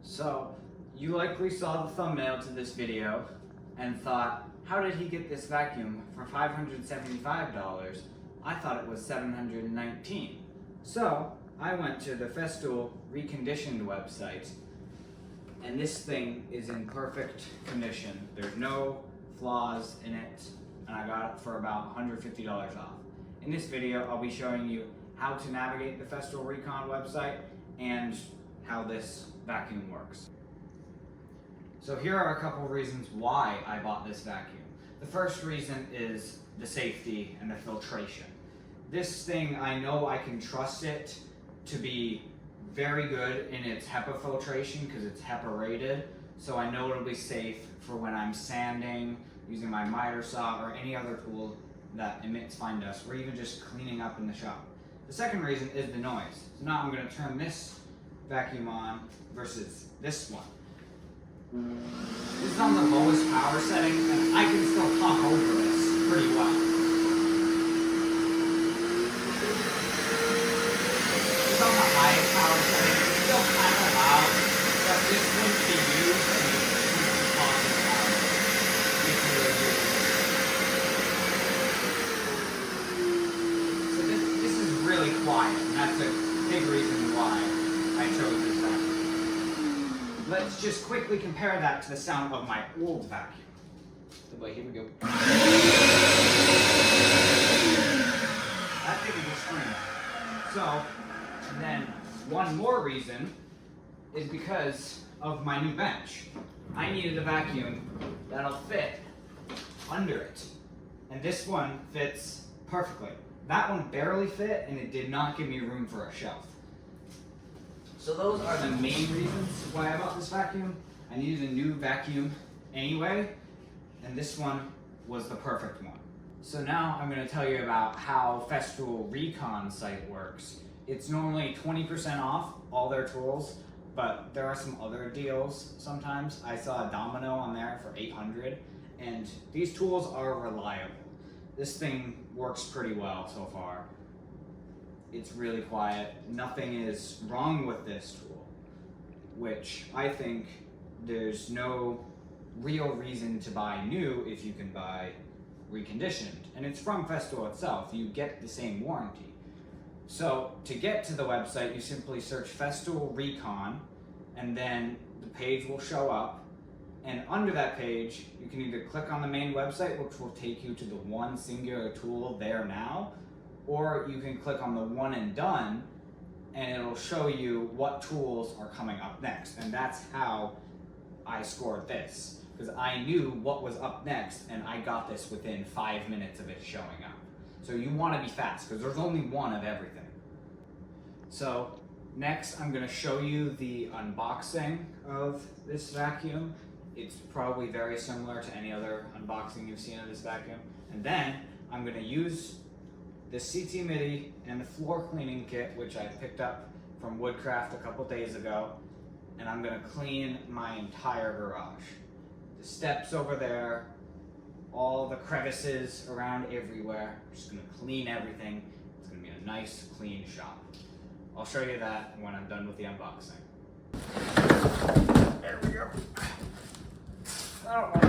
So, you likely saw the thumbnail to this video and thought, how did he get this vacuum for $575? I thought it was $719. So, I went to the Festool Reconditioned website, and this thing is in perfect condition. There's no flaws in it, and I got it for about $150 off. In this video, I'll be showing you how to navigate the Festool Recon website and how this vacuum works. So here are a couple reasons why I bought this vacuum. The first reason is the safety and the filtration. This thing, I know I can trust it to be very good in its HEPA filtration because it's HEPA rated, so I know it'll be safe for when I'm sanding, using my miter saw, or any other tool that emits fine dust, or even just cleaning up in the shop. The second reason is the noise. So now I'm going to turn this vacuum on versus this one. This is on the lowest power setting, and I can still talk over this pretty well. It's on the highest power setting, it's still kind of loud, but this wouldn't be used and it wouldn't cause it loud if you were using it. So this is really quiet, and that's a big reason why I chose this vacuum. Let's just quickly compare that to the sound of my old vacuum. So here we go. That thing is extreme. So, then one more reason is because of my new bench. I needed a vacuum that'll fit under it. And this one fits perfectly. That one barely fit, and it did not give me room for a shelf. So those are the main reasons why I bought this vacuum. I needed a new vacuum anyway, and this one was the perfect one. So now I'm going to tell you about how Festool Recon site works. It's normally 20% off all their tools, but there are some other deals sometimes. I saw a Domino on there for $800, and these tools are reliable. This thing works pretty well so far. It's really quiet. Nothing is wrong with this tool, which I think there's no real reason to buy new if you can buy reconditioned. And it's from Festool itself. You get the same warranty. So to get to the website, you simply search Festool Recon, and then the page will show up. And under that page, you can either click on the main website, which will take you to the one singular tool there now, or you can click on the one and done, and it'll show you what tools are coming up next. And that's how I scored this, because I knew what was up next, and I got this within 5 minutes of it showing up. So you want to be fast, because there's only one of everything. So next, I'm going to show you the unboxing of this vacuum. It's probably very similar to any other unboxing you've seen of this vacuum. And then I'm going to use the Ct Midi and the floor cleaning kit, which I picked up from Woodcraft a couple days ago, and I'm going to clean my entire garage. The steps over there, all the crevices around everywhere. I'm just going to clean everything. It's going to be a nice, clean shop. I'll show you that when I'm done with the unboxing. There we go. Oh.